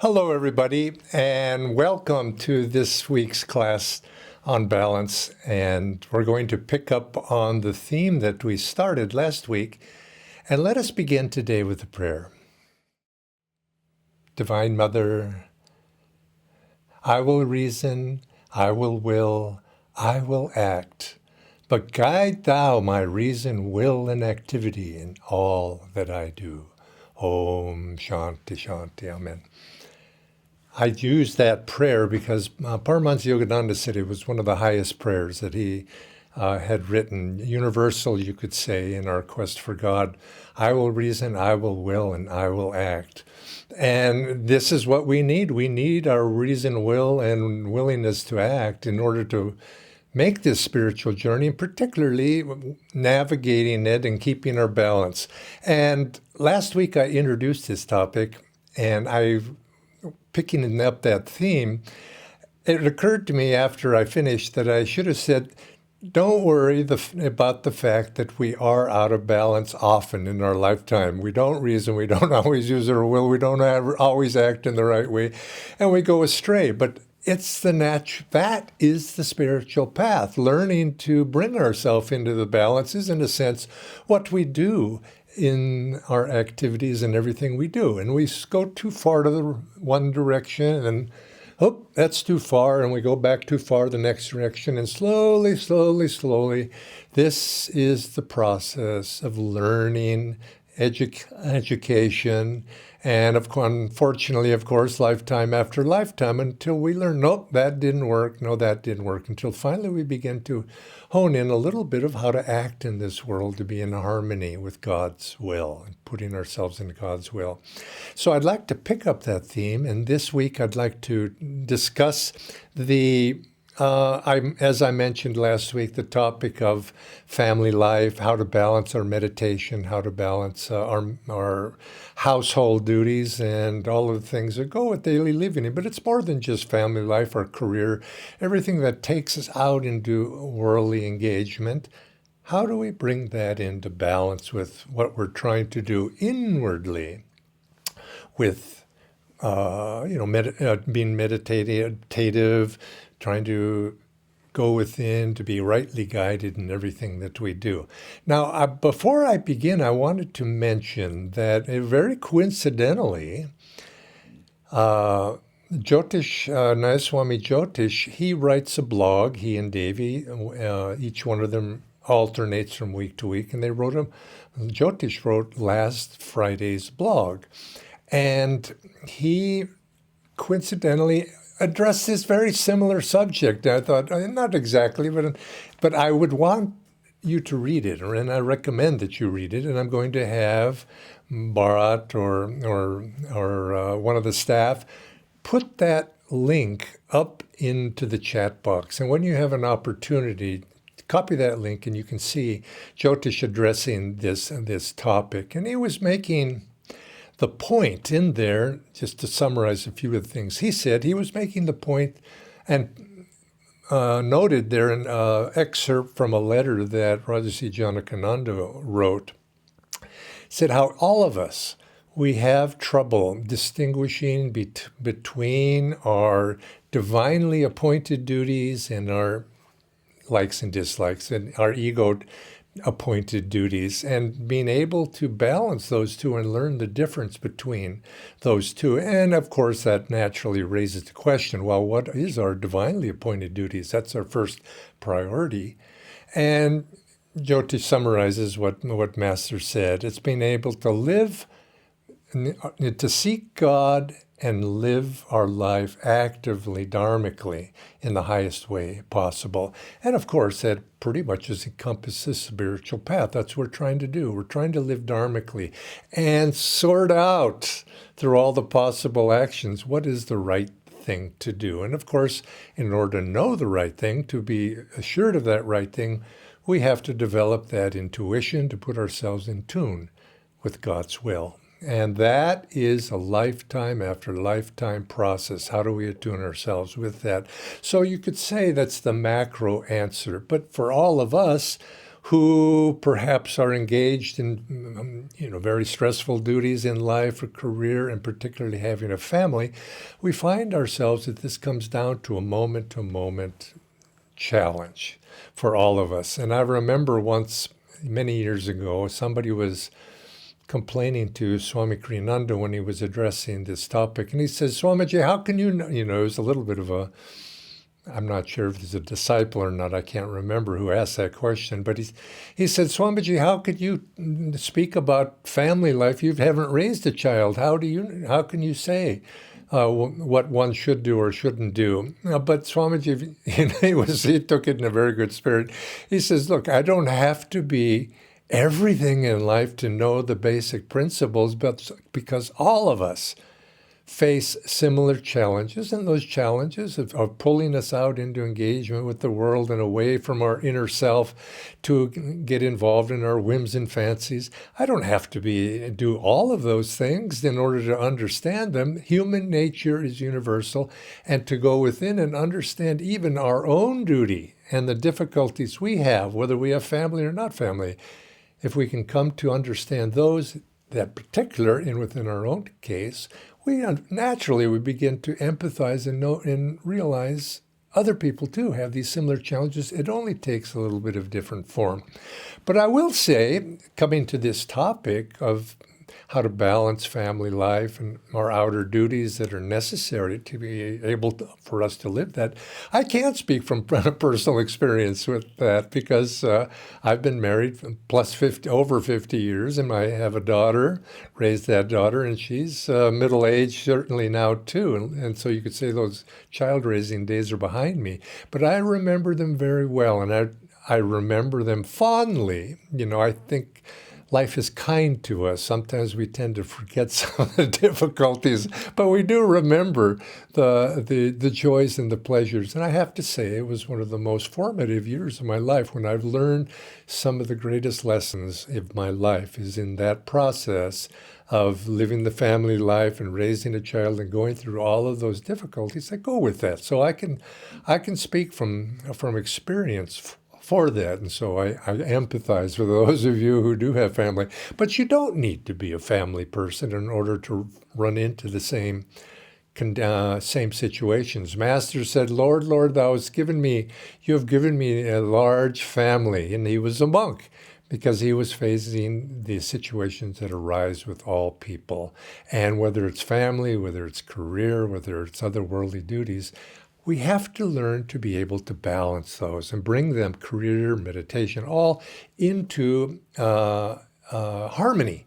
Hello, everybody, and welcome to this week's class on balance. And we're going to pick up on the theme that we started last week. And let us begin today with a prayer. Divine Mother, I will reason, I will, I will act. But guide thou my reason, will, and activity in all that I do. Om Shanti Shanti. Amen. I used that prayer because Paramhansa Yogananda said it was one of the highest prayers that he had written, universal, you could say, in our quest for God. I will reason, I will, and I will act. And this is what we need. We need our reason, will, and willingness to act in order to make this spiritual journey, particularly navigating it and keeping our balance. And last week I introduced this topic, and picking up that theme, it occurred to me after I finished that I should have said, don't worry about the fact that we are out of balance often in our lifetime. We don't reason, we don't always use our will, we don't always act in the right way, and we go astray. But it's that is the spiritual path. Learning to bring ourselves into the balance is, in a sense, what we do in our activities and everything we do. And we go too far to the one direction and, oh, that's too far, and we go back too far the next direction. And slowly, this is the process of learning, education, and unfortunately, of course, lifetime after lifetime, until we learn, nope, that didn't work, no, that didn't work, until finally we begin to hone in a little bit of how to act in this world to be in harmony with God's will and putting ourselves in God's will. So I'd like to pick up that theme, and this week I'd like to discuss as I mentioned last week, the topic of family life, how to balance our meditation, how to balance our household duties, and all of the things that go with daily living. But it's more than just family life, our career, everything that takes us out into worldly engagement. How do we bring that into balance with what we're trying to do inwardly with being meditative, trying to go within, to be rightly guided in everything that we do. Now, before I begin, I wanted to mention that very coincidentally, Nayaswami Jyotish, he writes a blog, he and Devi, each one of them alternates from week to week, and Jyotish wrote last Friday's blog. And he coincidentally addressed this very similar subject. I thought, not exactly, but I would want you to read it, and I recommend that you read it. And I'm going to have Bharat or one of the staff put that link up into the chat box. And when you have an opportunity, copy that link, and you can see Jyotish addressing this topic. And he was making the point in there, just to summarize a few of the things he said, he was making the point and noted there an excerpt from a letter that Rajarsi Janakananda wrote. Said how all of us, we have trouble distinguishing between our divinely appointed duties and our likes and dislikes, and our ego appointed duties, and being able to balance those two and learn the difference between those two. And of course, that naturally raises the question, well, what is our divinely appointed duties? That's our first priority. And Jyotish summarizes what Master said. It's being able to live, to seek God and live our life actively, dharmically, in the highest way possible. And of course, that pretty much encompasses the spiritual path. That's what we're trying to do. We're trying to live dharmically and sort out through all the possible actions what is the right thing to do. And of course, in order to know the right thing, to be assured of that right thing, we have to develop that intuition to put ourselves in tune with God's will. And that is a lifetime after lifetime process. How do we attune ourselves with that? So you could say that's the macro answer. But for all of us, who perhaps are engaged in very stressful duties in life, a career, and particularly having a family, we find ourselves that this comes down to a moment-to-moment challenge for all of us. And I remember once, many years ago, somebody was complaining to Swami Kriyananda when he was addressing this topic. And he says, Swamiji, how can you know, it was a little bit of a, I'm not sure if he's a disciple or not, I can't remember who asked that question, but he said, Swamiji, how could you speak about family life? You haven't raised a child. How can you say what one should do or shouldn't do? But Swamiji, he took it in a very good spirit. He says, look, I don't have to be everything in life to know the basic principles, but because all of us face similar challenges, and those challenges of pulling us out into engagement with the world and away from our inner self to get involved in our whims and fancies. I don't have to do all of those things in order to understand them. Human nature is universal, and to go within and understand even our own duty and the difficulties we have, whether we have family or not family, if we can come to understand those, that particular, and within our own case, we begin to empathize and know and realize other people too have these similar challenges. It only takes a little bit of different form. But I will say, coming to this topic of how to balance family life and our outer duties that are necessary to be able for us to live that. I can't speak from personal experience with that because I've been married over 50 years, and I have a daughter, raised that daughter, and she's middle-aged certainly now too. And so you could say those child-raising days are behind me. But I remember them very well, and I remember them fondly. I think life is kind to us. Sometimes we tend to forget some of the difficulties, but we do remember the joys and the pleasures. And I have to say, it was one of the most formative years of my life when I've learned some of the greatest lessons of my life is in that process of living the family life and raising a child and going through all of those difficulties that go with that. So I can speak from experience for that. And so I empathize with those of you who do have family. But you don't need to be a family person in order to run into the same situations. Master said, Lord, Lord, you have given me a large family. And he was a monk because he was facing the situations that arise with all people. And whether it's family, whether it's career, whether it's other worldly duties, we have to learn to be able to balance those and bring them, career, meditation, all into harmony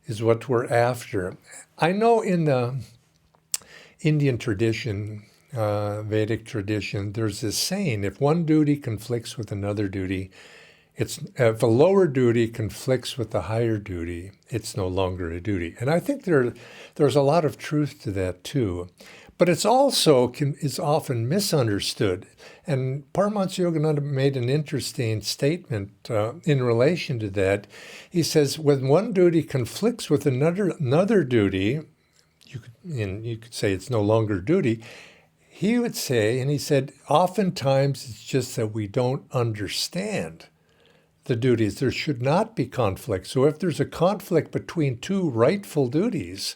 is what we're after. I know in the Indian tradition, Vedic tradition, there's this saying, if one duty conflicts with another duty, if a lower duty conflicts with the higher duty, it's no longer a duty. And I think there's a lot of truth to that too. But it's also is often misunderstood. And Paramhansa Yogananda made an interesting statement in relation to that. He says, when one duty conflicts with another duty, you could say it's no longer duty. He would say, and he said, oftentimes it's just that we don't understand the duties. There should not be conflict. So if there's a conflict between two rightful duties,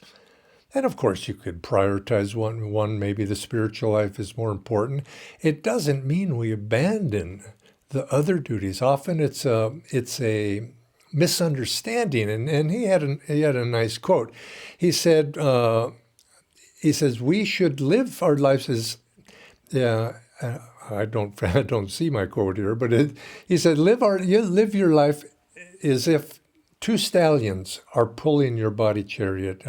and of course, you could prioritize one. Maybe the spiritual life is more important. It doesn't mean we abandon the other duties. Often it's a misunderstanding. And he had a nice quote. He said, we should live our lives as, I don't see my quote here, but he said, live your life as if two stallions are pulling your body chariot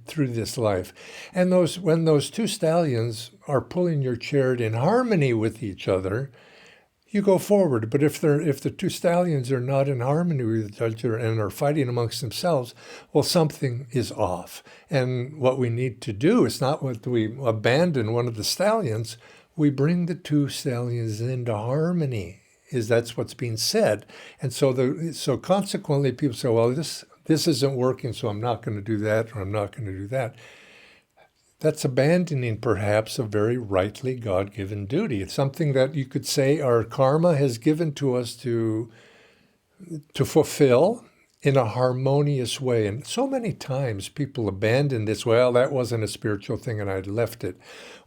through this life. And when those two stallions are pulling your chariot in harmony with each other, you go forward. But if the two stallions are not in harmony with each other and are fighting amongst themselves, well, something is off. And what we need to do is not what we abandon one of the stallions, we bring the two stallions into harmony. That's what's being said. And so consequently people say, well, this isn't working, so I'm not going to do that, or I'm not going to do that. That's abandoning perhaps a very rightly God-given duty. It's something that you could say our karma has given to us to to fulfill in a harmonious way. And so many times people abandon this, well, that wasn't a spiritual thing and I left it.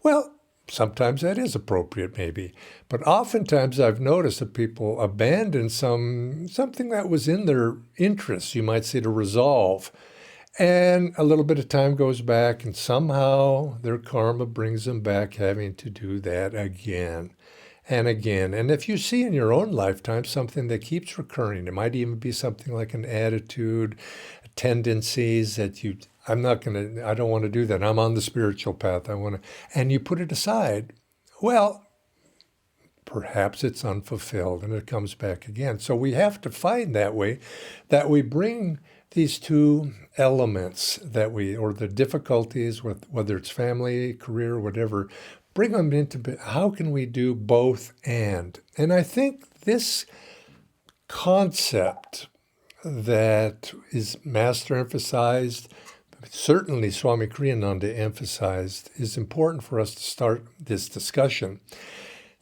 Well, sometimes that is appropriate, maybe. But oftentimes I've noticed that people abandon something that was in their interests, you might say, to resolve. And a little bit of time goes back, and somehow their karma brings them back having to do that again and again. And if you see in your own lifetime something that keeps recurring, it might even be something like an attitude, tendencies that I don't want to do that. I'm on the spiritual path. And you put it aside. Well, perhaps it's unfulfilled and it comes back again. So we have to find that way that we bring these two elements or the difficulties with whether it's family, career, whatever, bring them into, how can we do both and? And I think this concept that is master emphasized, certainly Swami Kriyananda emphasized, is important for us to start this discussion.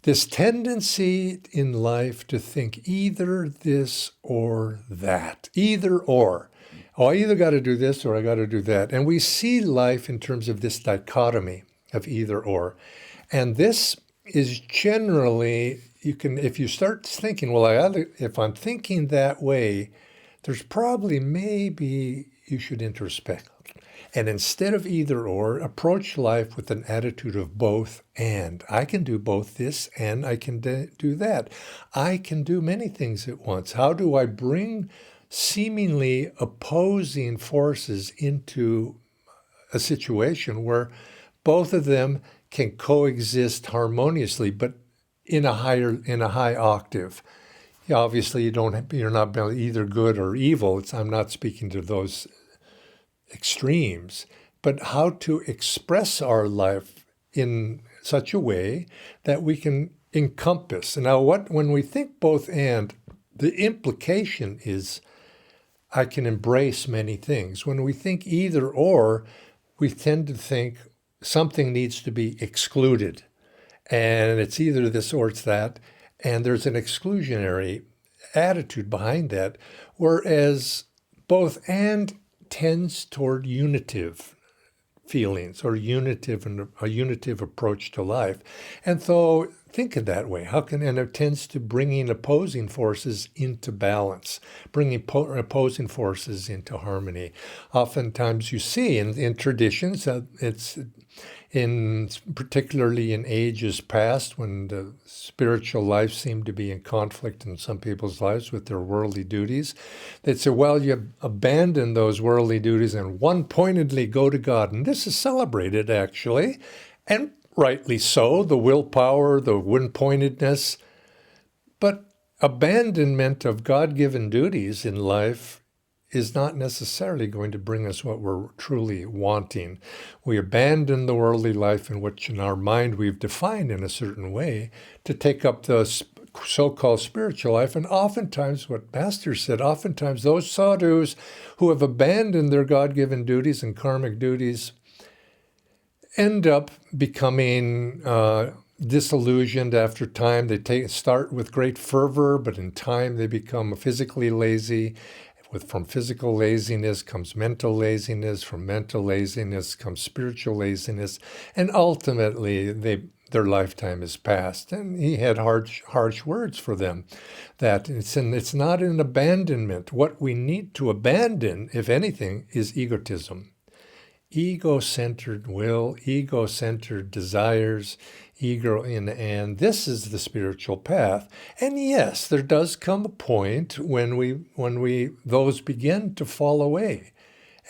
This tendency in life to think either this or that, either or. Oh, I either got to do this or I got to do that. And we see life in terms of this dichotomy of either or. And this is generally, if you start thinking, well, if I'm thinking that way, there's probably maybe you should introspect. And instead of either or, approach life with an attitude of both and. I can do both this and I can do that. I can do many things at once. How do I bring seemingly opposing forces into a situation where both of them can coexist harmoniously, but in a high octave? Yeah, obviously, you're not either good or evil. I'm not speaking to those extremes, but how to express our life in such a way that we can encompass. Now, when we think both and, the implication is I can embrace many things. When we think either or, we tend to think something needs to be excluded, and it's either this or it's that, and there's an exclusionary attitude behind that, whereas both and tends toward unitive feelings or a unitive approach to life. And so think of that way. And it tends to bringing opposing forces into balance, bringing opposing forces into harmony. Oftentimes you see in traditions, particularly in ages past, when the spiritual life seemed to be in conflict in some people's lives with their worldly duties, they'd say, well, you abandon those worldly duties and one-pointedly go to God. And this is celebrated, actually, and rightly so, the willpower, the one-pointedness. But abandonment of God-given duties in life is not necessarily going to bring us what we're truly wanting. We abandon the worldly life in which in our mind we've defined in a certain way to take up the so-called spiritual life. And oftentimes, what Master said, oftentimes those sadhus who have abandoned their God-given duties and karmic duties end up becoming disillusioned after time. They start with great fervor, but in time they become physically lazy. From physical laziness comes mental laziness. From mental laziness comes spiritual laziness. And ultimately, their lifetime is past. And he had harsh words for them, that it's not an abandonment. What we need to abandon, if anything, is egotism. Ego-centered will, ego-centered desires, and this is the spiritual path. And yes, there does come a point when those begin to fall away,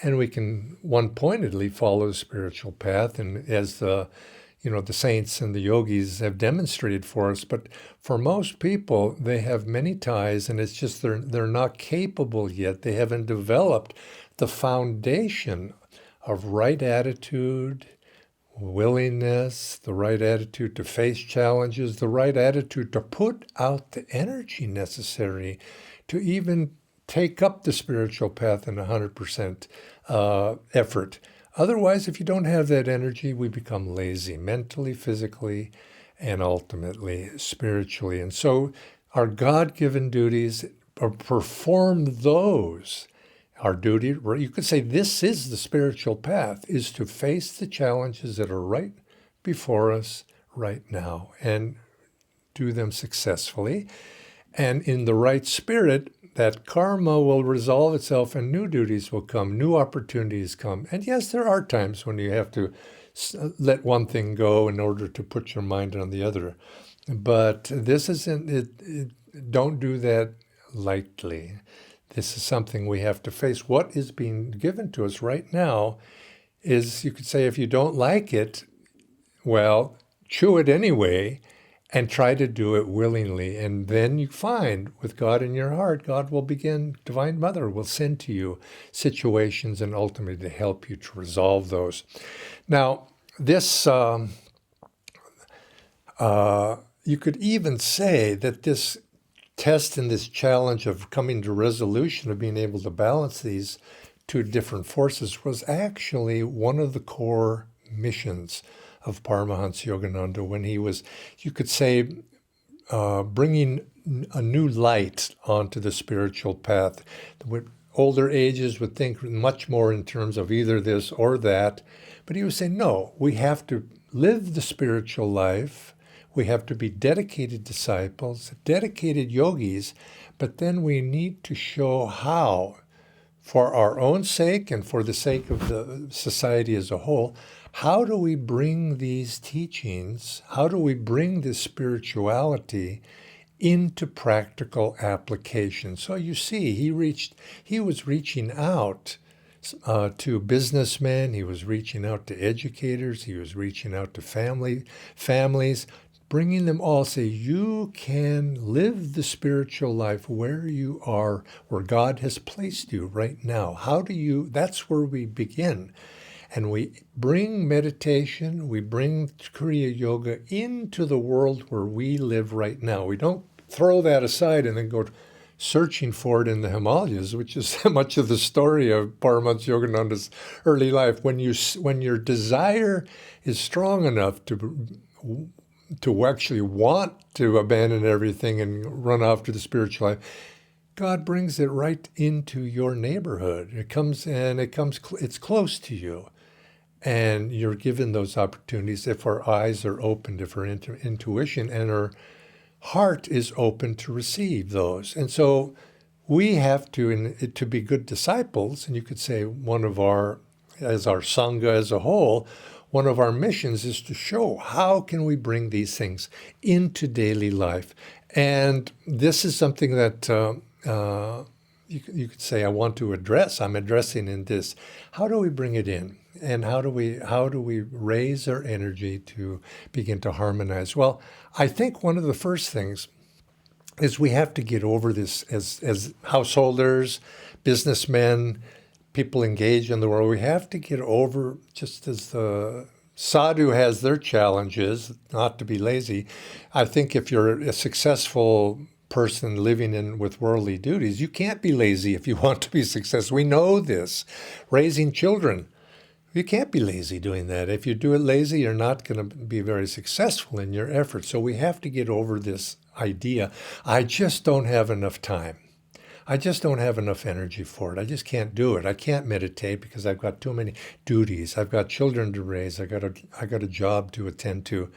and we can one-pointedly follow the spiritual path, and as the saints and the yogis have demonstrated for us. But for most people, they have many ties, and it's just they're not capable yet. They haven't developed the foundation of right attitude, willingness, the right attitude to face challenges, the right attitude to put out the energy necessary to even take up the spiritual path in 100% effort. Otherwise, if you don't have that energy, we become lazy mentally, physically, and ultimately spiritually. And so our God-given duties perform those, our duty, you could say this is the spiritual path, is to face the challenges that are right before us right now and do them successfully. And in the right spirit, that karma will resolve itself and new duties will come, new opportunities come. And yes, there are times when you have to let one thing go in order to put your mind on the other. But this isn't, don't do that lightly. This is something we have to face. What is being given to us right now is, you could say, if you don't like it, well, chew it anyway and try to do it willingly. And then you find, with God in your heart, God will begin, Divine Mother will send to you situations and ultimately to help you to resolve those. Now, this, you could even say that this test and this challenge of coming to resolution, of being able to balance these two different forces, was actually one of the core missions of Paramhansa Yogananda when he was, you could say, bringing a new light onto the spiritual path. Older ages would think much more in terms of either this or that, but he was saying, no, we have to live the spiritual life. We have to be dedicated disciples, dedicated yogis, but then we need to show how, for our own sake and for the sake of the society as a whole, how do we bring these teachings, how do we bring this spirituality into practical application? So you see, he was reaching out to businessmen, he was reaching out to educators, he was reaching out to families, bringing them all, say, you can live the spiritual life where you are, where God has placed you right now. How do you, that's where we begin. And we bring meditation, we bring Kriya Yoga into the world where we live right now. We don't throw that aside and then go searching for it in the Himalayas, which is much of the story of Paramhansa Yogananda's early life. When your desire is strong enough to actually want to abandon everything and run off to the spiritual life, God brings it right into your neighborhood. It's close to you. And you're given those opportunities if our eyes are opened, if our intuition and our heart is open to receive those. And so we have to be good disciples, and you could say as our Sangha as a whole, one of our missions is to show how can we bring these things into daily life. And this is something that you could say I want to address. I'm addressing in this. How do we bring it in? And how do we raise our energy to begin to harmonize? Well, I think one of the first things is we have to get over this as householders, businessmen, people engaged in the world. We have to get over, just as the sadhu has their challenges, not to be lazy. I think if you're a successful person living with worldly duties, you can't be lazy if you want to be successful. We know this. Raising children, you can't be lazy doing that. If you do it lazy, you're not going to be very successful in your efforts. So we have to get over this idea. I just don't have enough time. I just don't have enough energy for it. I just can't do it. I can't meditate because I've got too many duties. I've got children to raise. I got a job to attend to.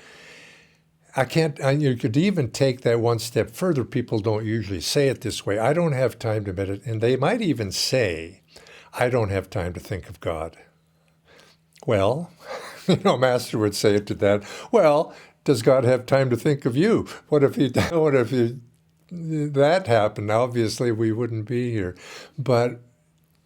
I can't. You could even take that one step further. People don't usually say it this way. I don't have time to meditate, and they might even say, "I don't have time to think of God." Well, Master would say it to that. Well, does God have time to think of you? What if that happened? Obviously, we wouldn't be here. But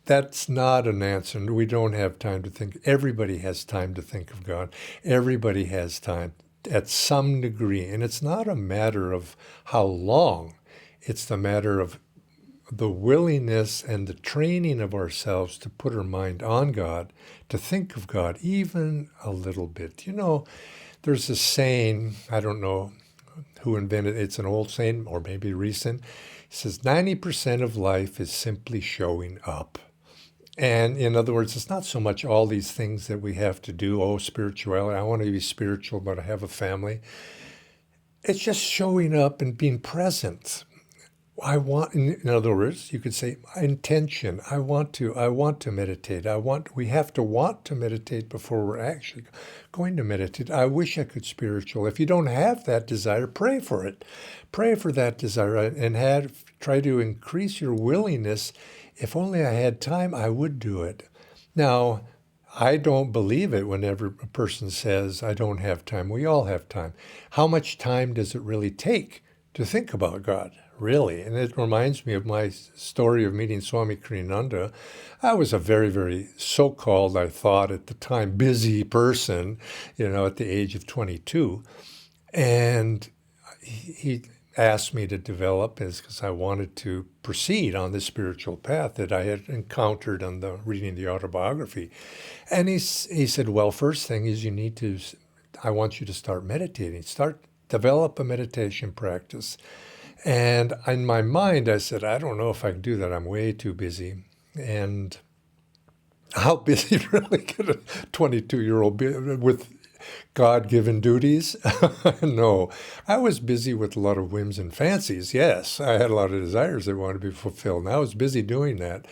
that's not an answer. We don't have time to think. Everybody has time to think of God. Everybody has time at some degree. And it's not a matter of how long. It's the matter of the willingness and the training of ourselves to put our mind on God, to think of God even a little bit. There's a saying, I don't know who invented it, it's an old saying or maybe recent. It says 90% of life is simply showing up. And in other words, it's not so much all these things that we have to do. Spirituality, I want to be spiritual, but I have a family. It's just showing up and being present. I want, in other words, you could say intention. I want to meditate. We have to want to meditate before we're actually going to meditate. I wish I could spiritual. If you don't have that desire, pray for it. Pray for that desire and try to increase your willingness. If only I had time, I would do it. Now, I don't believe it whenever a person says, I don't have time. We all have time. How much time does it really take to think about God? Really? And it reminds me of my story of meeting Swami Kriyananda. I was a very, very so-called, I thought at the time, busy person, at the age of 22. And he asked me to develop because I wanted to proceed on this spiritual path that I had encountered on reading the autobiography. And he said, well, first thing is I want you to start meditating. Develop a meditation practice. And in my mind, I said, I don't know if I can do that. I'm way too busy. And how busy really could a 22-year-old be with God-given duties? No. I was busy with a lot of whims and fancies. Yes, I had a lot of desires that wanted to be fulfilled. And I was busy doing that.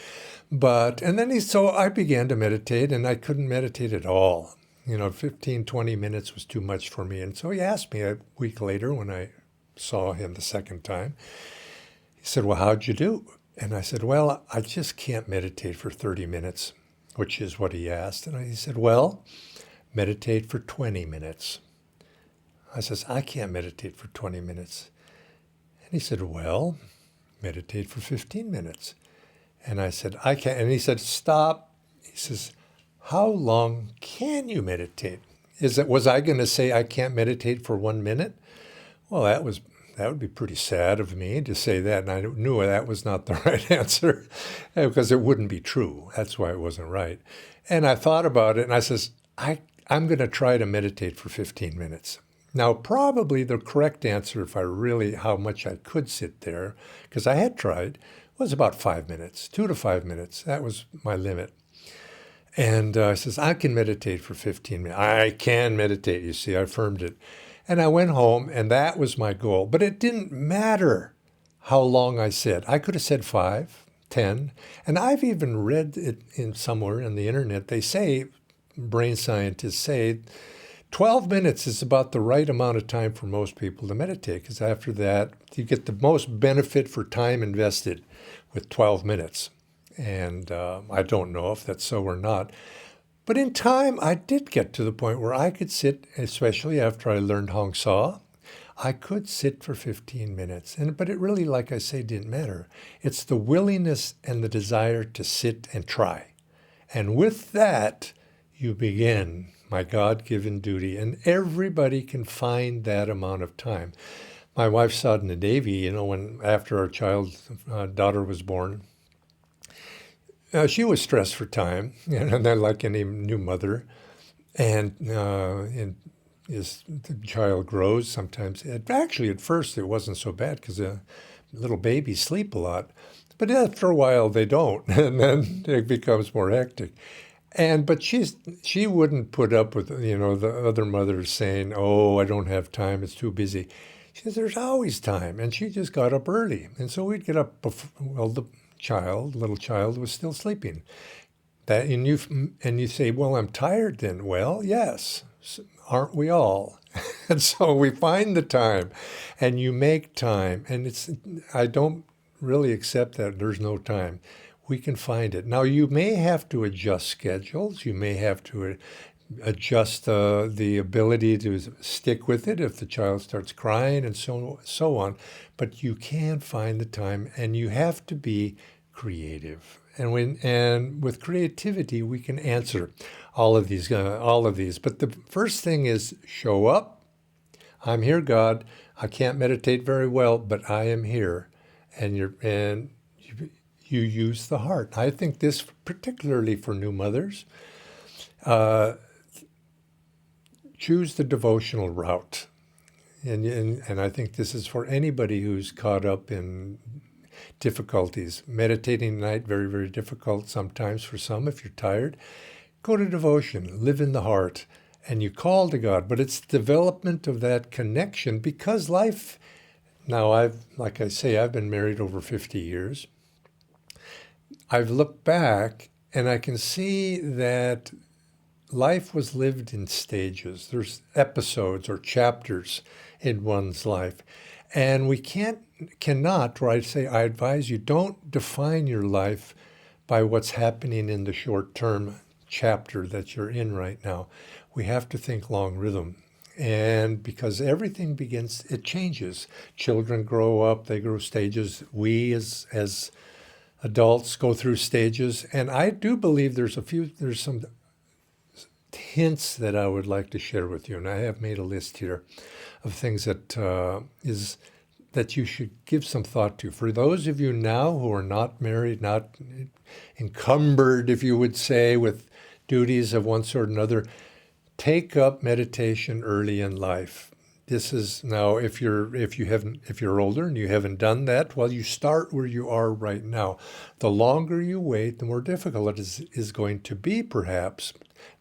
So I began to meditate, and I couldn't meditate at all. 15, 20 minutes was too much for me. And so he asked me a week later when I saw him the second time. He said, well, how'd you do? And I said, well, I just can't meditate for 30 minutes, which is what he asked. And he said, well, meditate for 20 minutes. I says, I can't meditate for 20 minutes. And he said, well, meditate for 15 minutes. And I said, I can't. And he said, stop. He says, how long can you meditate? Was I going to say I can't meditate for 1 minute? Well, that would be pretty sad of me to say that, and I knew that was not the right answer because it wouldn't be true. That's why it wasn't right. And I thought about it, and I says, I'm going to try to meditate for 15 minutes. Now, probably the correct answer, how much I could sit there, because I had tried, was about 5 minutes, 2 to 5 minutes. That was my limit. And I says, I can meditate for 15 minutes. I can meditate, you see, I affirmed it. And I went home, and that was my goal. But it didn't matter how long I said. I could have said 5, 10. And I've even read it somewhere on the internet. They say, brain scientists say, 12 minutes is about the right amount of time for most people to meditate, because after that, you get the most benefit for time invested with 12 minutes. And I don't know if that's so or not. But in time, I did get to the point where I could sit, especially after I learned Hong Sa, I could sit for 15 minutes. But it really, like I say, didn't matter. It's the willingness and the desire to sit and try. And with that, you begin my God-given duty. And everybody can find that amount of time. My wife Sadhana Devi, after our daughter was born, she was stressed for time, and then like any new mother, and as the child grows, sometimes, actually at first it wasn't so bad because little babies sleep a lot, but after a while they don't, and then it becomes more hectic. But she wouldn't put up with the other mothers saying, "Oh, I don't have time; it's too busy." She says, "There's always time," and she just got up early, and so we'd get up before, the little child was still sleeping. And you say, well, I'm tired then. Well, yes, aren't we all? And so we find the time, and you make time. And I don't really accept that there's no time. We can find it. Now, you may have to adjust schedules. You may have to adjust the ability to stick with it if the child starts crying and so on. But you can find the time, and you have to be creative. And with creativity, we can answer all of these. But the first thing is show up. I'm here, God. I can't meditate very well, but I am here. And you use the heart. I think this particularly for new mothers. Choose the devotional route. And I think this is for anybody who's caught up in difficulties. Meditating at night, very, very difficult sometimes for some. If you're tired, go to devotion, live in the heart, and you call to God. But it's development of that connection, because life Now, like I say, I've been married over 50 years. I've looked back and I can see that life was lived in stages. There's episodes or chapters in one's life. And we cannot, or I advise you, don't define your life by what's happening in the short term chapter that you're in right now. We have to think long rhythm. And because everything it changes. Children grow up, they grow stages. We as adults go through stages. And I do believe there's some hints that I would like to share with you. And I have made a list here of things that you should give some thought to. For those of you now who are not married, not encumbered, if you would say, with duties of one sort or another, take up meditation early in life. This is now, if you're older and you haven't done that, well, you start where you are right now. The longer you wait, the more difficult it is going to be, perhaps.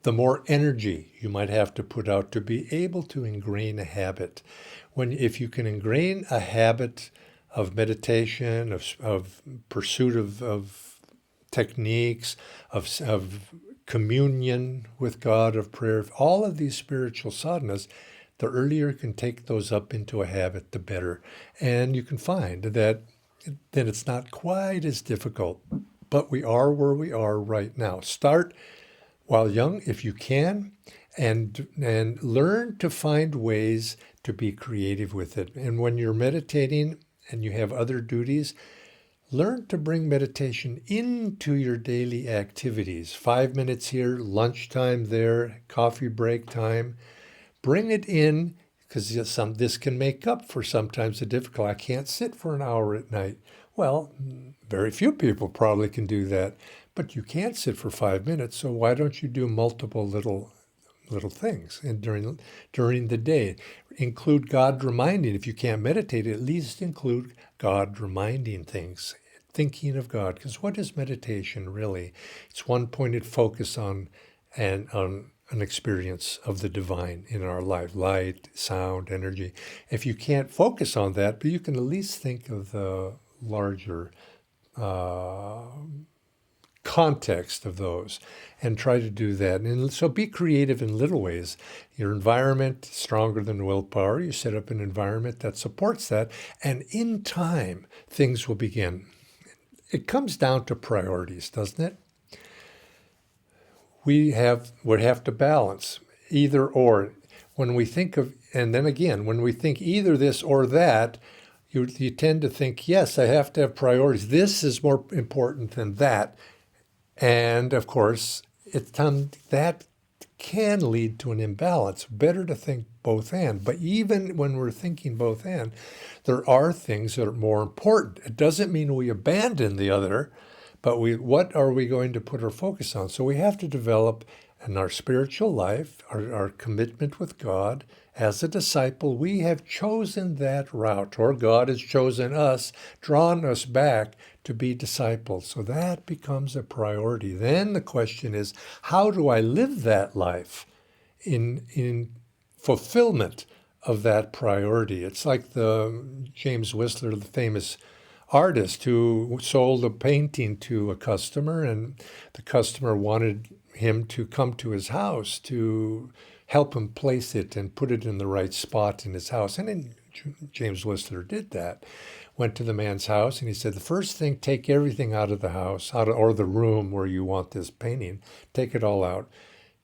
The more energy you might have to put out to be able to ingrain a habit. If you can ingrain a habit of meditation, of pursuit of techniques, of communion with God, of prayer, all of these spiritual sadhanas, the earlier you can take those up into a habit, the better. And you can find that then it's not quite as difficult. But we are where we are right now. Start while young, if you can, and learn to find ways to be creative with it. And when you're meditating and you have other duties, learn to bring meditation into your daily activities. 5 minutes here, lunchtime there, coffee break time. Bring it in, because this can make up for sometimes the difficult. I can't sit for an hour at night. Well, very few people probably can do that, but you can't sit for 5 minutes. So why don't you do multiple little things during the day? Include God reminding. If you can't meditate, at least include God reminding things, thinking of God. Because what is meditation really? It's one-pointed focus on an experience of the divine in our life, light, sound, energy. If you can't focus on that, but you can at least think of the larger context of those and try to do that. And so be creative in little ways. Your environment, stronger than willpower. You set up an environment that supports that. And in time, things will begin. It comes down to priorities, doesn't it? We would have to balance either or. When we think of, and then again, when we think either this or that, you tend to think, yes, I have to have priorities. This is more important than that. And of course, that can lead to an imbalance. Better to think both and. But even when we're thinking both and, there are things that are more important. It doesn't mean we abandon the other, but what are we going to put our focus on? So we have to develop in our spiritual life, our commitment with God. As a disciple, we have chosen that route, or God has chosen us, drawn us back to be disciples. So that becomes a priority. Then the question is, how do I live that life in fulfillment of that priority? It's like the James Whistler, the famous artist who sold a painting to a customer, and the customer wanted him to come to his house to help him place it and put it in the right spot in his house. And then James Whistler did that. Went to the man's house and he said, the first thing, take everything out of the house, or the room where you want this painting, take it all out.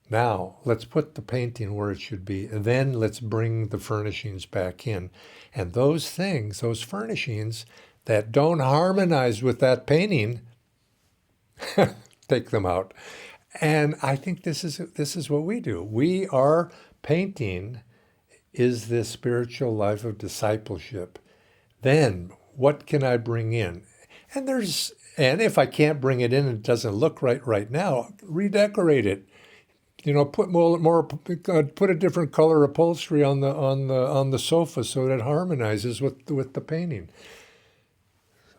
Now, let's put the painting where it should be, and then let's bring the furnishings back in. And those things, those furnishings that don't harmonize with that painting, take them out. And I think this is what we do. Our painting is this spiritual life of discipleship. Then what can I bring in? And if I can't bring it in and it doesn't look right now, redecorate it. Put a different color upholstery on the sofa so that it harmonizes with the painting.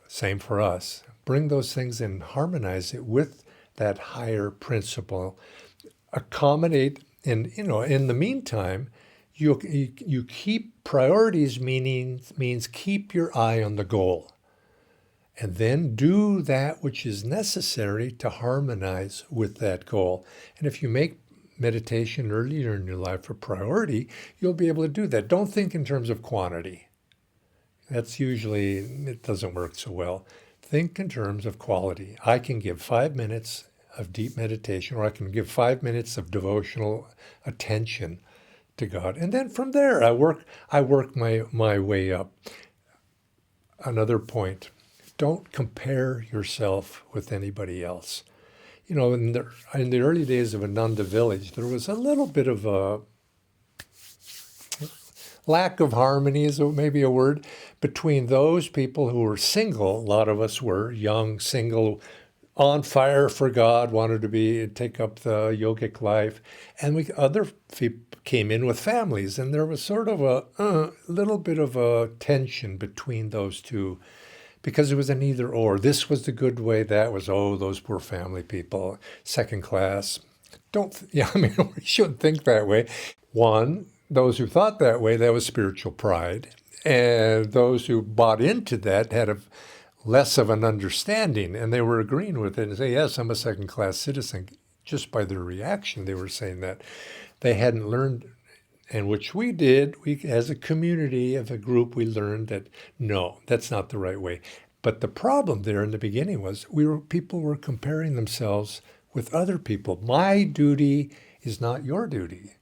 Same for us. Bring those things and harmonize it with that higher principle. Accommodate, and in the meantime, You keep priorities means keep your eye on the goal, and then do that which is necessary to harmonize with that goal. And if you make meditation earlier in your life a priority, you'll be able to do that. Don't think in terms of quantity. It doesn't work so well. Think in terms of quality. I can give 5 minutes of deep meditation, or I can give 5 minutes of devotional attention to God. And then from there, I work my way up. Another point, don't compare yourself with anybody else. You know, in the early days of Ananda Village, there was a little bit of a lack of harmony, is maybe a word, between those people who were single. A lot of us were young, single, on fire for God, wanted to take up the yogic life, and other people came in with families, and there was sort of a little bit of a tension between those two, because it was an either or. This was the good way, that was, oh, those poor family people, second class. We shouldn't think that way. One, those who thought that way, that was spiritual pride. And those who bought into that had less of an understanding, and they were agreeing with it and say, yes, I'm a second-class citizen. Just by their reaction, they were saying that. They hadn't learned, and which we did. We, as a community, as a group, we learned that, no, that's not the right way. But the problem there in the beginning was people were comparing themselves with other people. My duty is not your duty.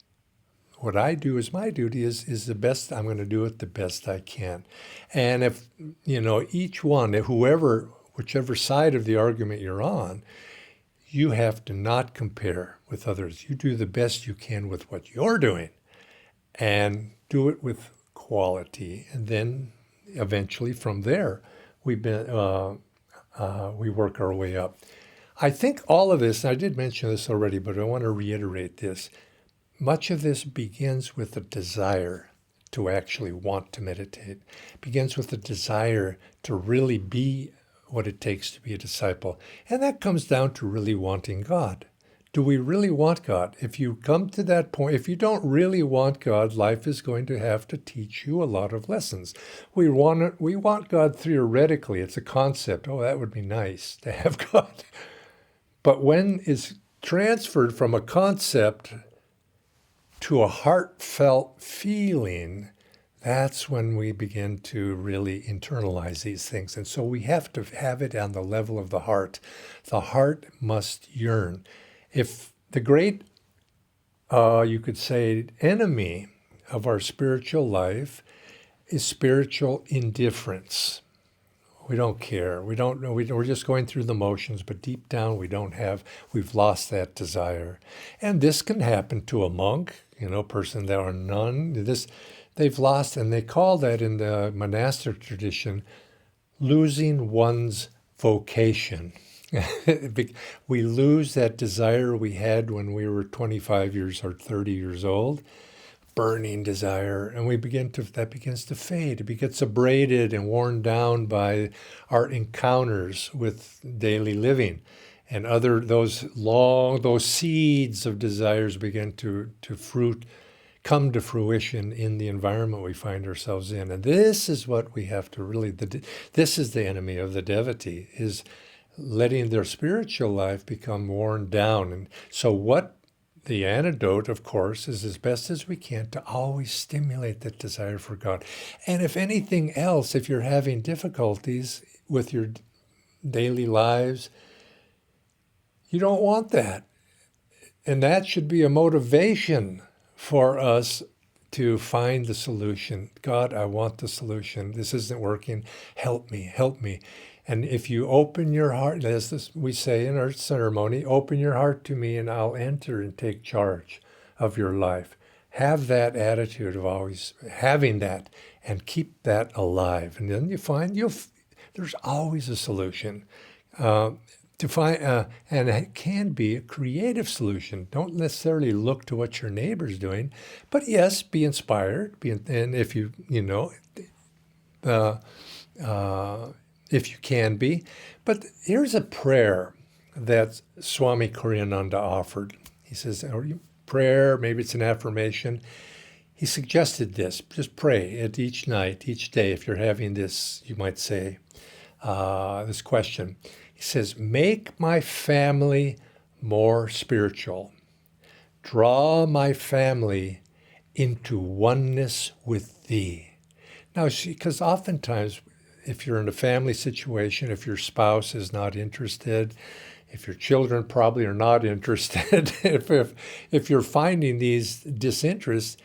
What I do is my duty is the best. I'm going to do it the best I can. And if, each one, whichever side of the argument you're on, you have to not compare with others. You do the best you can with what you're doing, and do it with quality. And then eventually from there, we work our way up. I think all of this, I did mention this already, but I want to reiterate this. Much of this begins with a desire to actually want to meditate. It begins with a desire to really be what it takes to be a disciple. And that comes down to really wanting God. Do we really want God? If you come to that point, if you don't really want God, life is going to have to teach you a lot of lessons. We want God theoretically. It's a concept. Oh, that would be nice to have God. But when it's transferred from a concept to a heartfelt feeling, that's when we begin to really internalize these things. And so we have to have it on the level of the heart. The heart must yearn. If the great, you could say, enemy of our spiritual life is spiritual indifference. We don't care. We don't know. We're just going through the motions, but deep down we've lost that desire. And this can happen to a monk, person that are nun. They've lost, and they call that in the monastic tradition, losing one's vocation. We lose that desire we had when we were 25 years or 30 years old. Burning desire, and that begins to fade. It gets abraded and worn down by our encounters with daily living, and those seeds of desires begin to come to fruition in the environment we find ourselves in. And this is what we have to this is the enemy of the devotee, is letting their spiritual life become worn down. And so the antidote, of course, is as best as we can to always stimulate that desire for God. And if anything else, if you're having difficulties with your daily lives, you don't want that. And that should be a motivation for us to find the solution. God, I want the solution. This isn't working. Help me, help me. And if you open your heart, as we say in our ceremony, open your heart to me and I'll enter and take charge of your life. Have that attitude of always having that and keep that alive. And then you find there's always a solution and it can be a creative solution. Don't necessarily look to what your neighbor's doing, but yes, be inspired. And if if you can be. But here's a prayer that Swami Kriyananda offered. He says, prayer, maybe it's an affirmation. he suggested this. Just pray at each night, each day, if you're having this, you might say, this question. He says, make my family more spiritual. Draw my family into oneness with thee. Now, because oftentimes, if you're in a family situation, if your spouse is not interested, if your children probably are not interested, if you're finding these disinterests,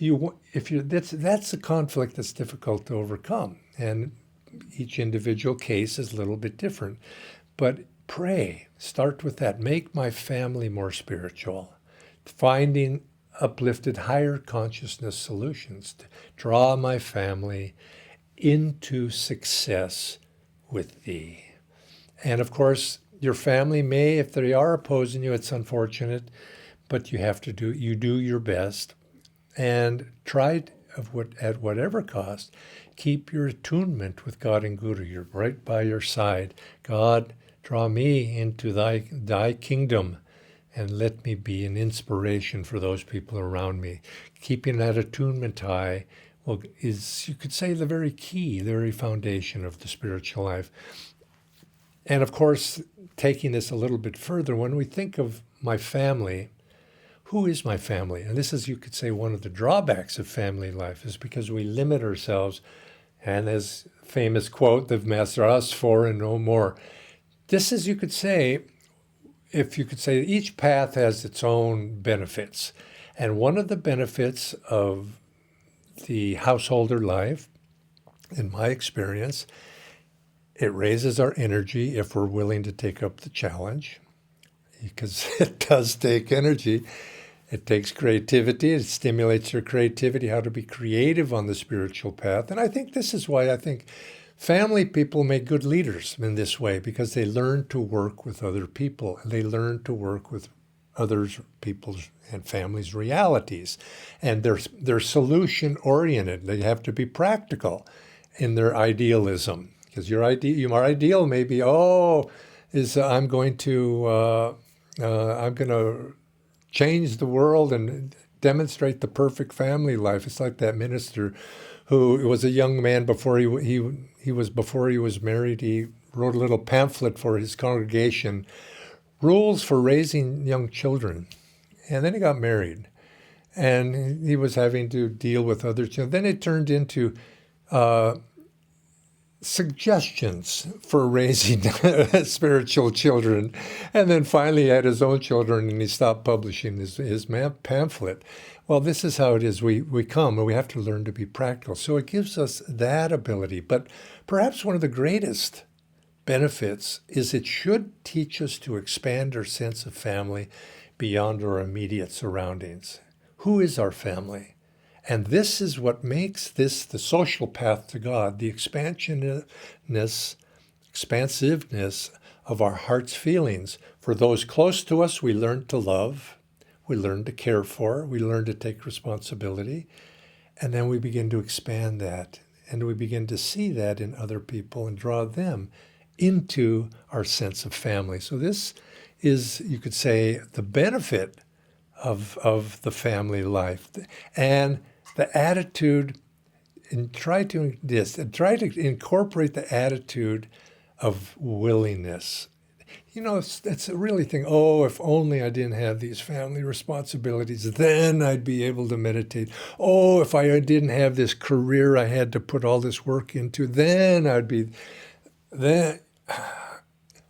that's a conflict that's difficult to overcome, and each individual case is a little bit different. But pray, start with that. Make my family more spiritual, finding uplifted higher consciousness solutions to draw my family into success with thee. And of course, your family may, if they are opposing you, it's unfortunate, but you do your best, and try at whatever cost, keep your attunement with God and Guru. You're right by your side. God, draw me into thy kingdom, and let me be an inspiration for those people around me. Keeping that attunement high is, you could say, the very key, the very foundation of the spiritual life. And of course, taking this a little bit further, when we think of my family, who is my family? And this is, you could say, one of the drawbacks of family life, is because we limit ourselves. And as famous quote, the master, us four and no more. This is, you could say, each path has its own benefits. And one of the benefits of the householder life, in my experience, it raises our energy if we're willing to take up the challenge, because it does take energy. It takes creativity. It stimulates your creativity, how to be creative on the spiritual path. And I think this is why I think family people make good leaders in this way, because they learn to work with other people. They learn to work with other people's and families' realities. And they're solution-oriented. They have to be practical in their idealism. Because your ideal may be, I'm going to change the world and demonstrate the perfect family life. It's like that minister who was a young man before he was married. He wrote a little pamphlet for his congregation, rules for raising young children, and then he got married, and he was having to deal with other children. Then it turned into suggestions for raising spiritual children. And then finally he had his own children, and he stopped publishing his pamphlet. Well, this is how it is. We come, and we have to learn to be practical. So it gives us that ability. But perhaps one of the greatest benefits is it should teach us to expand our sense of family beyond our immediate surroundings. Who is our family? And this is what makes this the social path to God, the expansiveness of our heart's feelings. For those close to us, we learn to love, we learn to care for, we learn to take responsibility, and then we begin to expand that, and we begin to see that in other people and draw them into our sense of family. So this is, you could say, the benefit of the family life. And the attitude, and try to incorporate the attitude of willingness. It's a really thing. If only I didn't have these family responsibilities, then I'd be able to meditate. If I didn't have this career I had to put all this work into, then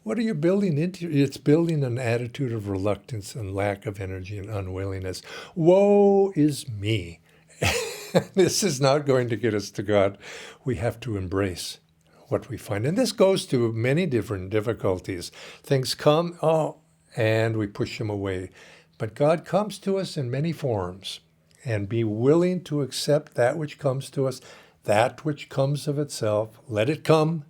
what are you building into? It's building an attitude of reluctance and lack of energy and unwillingness. Woe is me. This is not going to get us to God. We have to embrace what we find. And this goes to many different difficulties. Things come, and we push them away. But God comes to us in many forms, and be willing to accept that which comes to us, that which comes of itself. Let it come,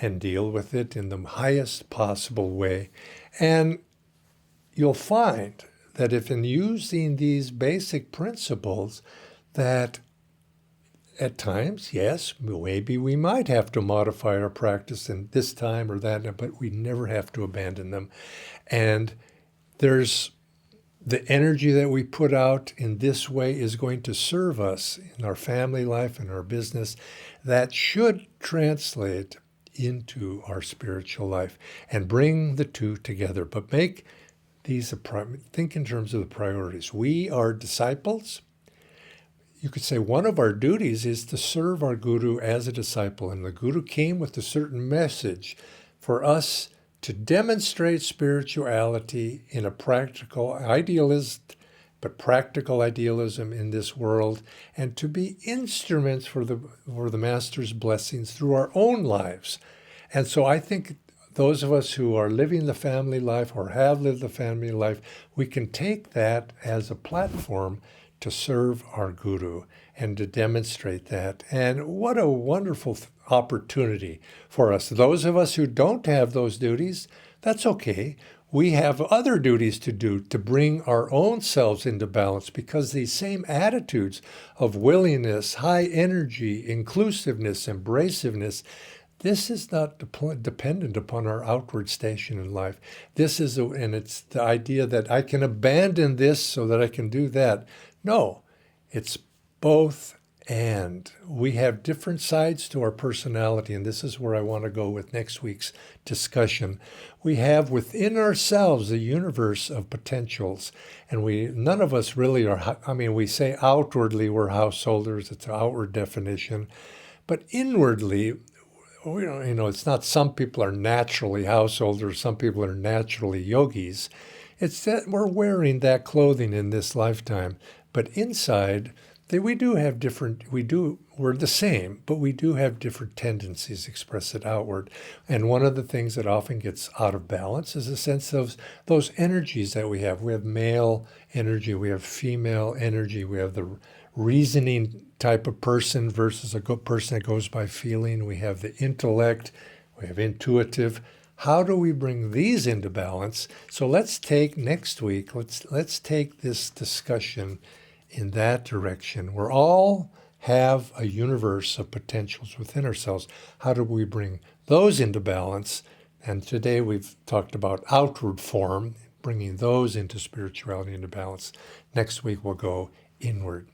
and deal with it in the highest possible way. And you'll find that if in using these basic principles, that at times, yes, maybe we might have to modify our practice in this time or that, but we never have to abandon them. And there's the energy that we put out in this way is going to serve us in our family life and our business. That should translate into our spiritual life and bring the two together. But make these think in terms of the priorities. We are disciples. You could say one of our duties is to serve our guru as a disciple. And the guru came with a certain message for us to demonstrate spirituality in a practical idealist, but practical idealism in this world, and to be instruments for the Master's blessings through our own lives. And so I think those of us who are living the family life or have lived the family life, we can take that as a platform to serve our guru and to demonstrate that. And what a wonderful opportunity for us. Those of us who don't have those duties, that's okay. We have other duties to do to bring our own selves into balance, because these same attitudes of willingness, high energy, inclusiveness, embraciveness, this is not dependent upon our outward station in life. And it's the idea that I can abandon this so that I can do that. No, it's both and. We have different sides to our personality, and this is where I want to go with next week's discussion. We have within ourselves a universe of potentials, and none of us really are, we say outwardly we're householders, it's an outward definition, but inwardly, it's not some people are naturally householders, some people are naturally yogis. It's that we're wearing that clothing in this lifetime. But inside, we're the same, but we do have different tendencies expressed outward. And one of the things that often gets out of balance is a sense of those energies that we have. We have male energy, we have female energy, we have the reasoning type of person versus a good person that goes by feeling. We have the intellect, we have intuitive. How do we bring these into balance? So let's take next week, let's take this discussion in that direction. We all have a universe of potentials within ourselves. How do we bring those into balance? And today we've talked about outward form, bringing those into spirituality into balance. Next week we'll go inward.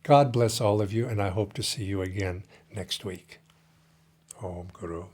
God bless all of you, and I hope to see you again next week. Om Guru.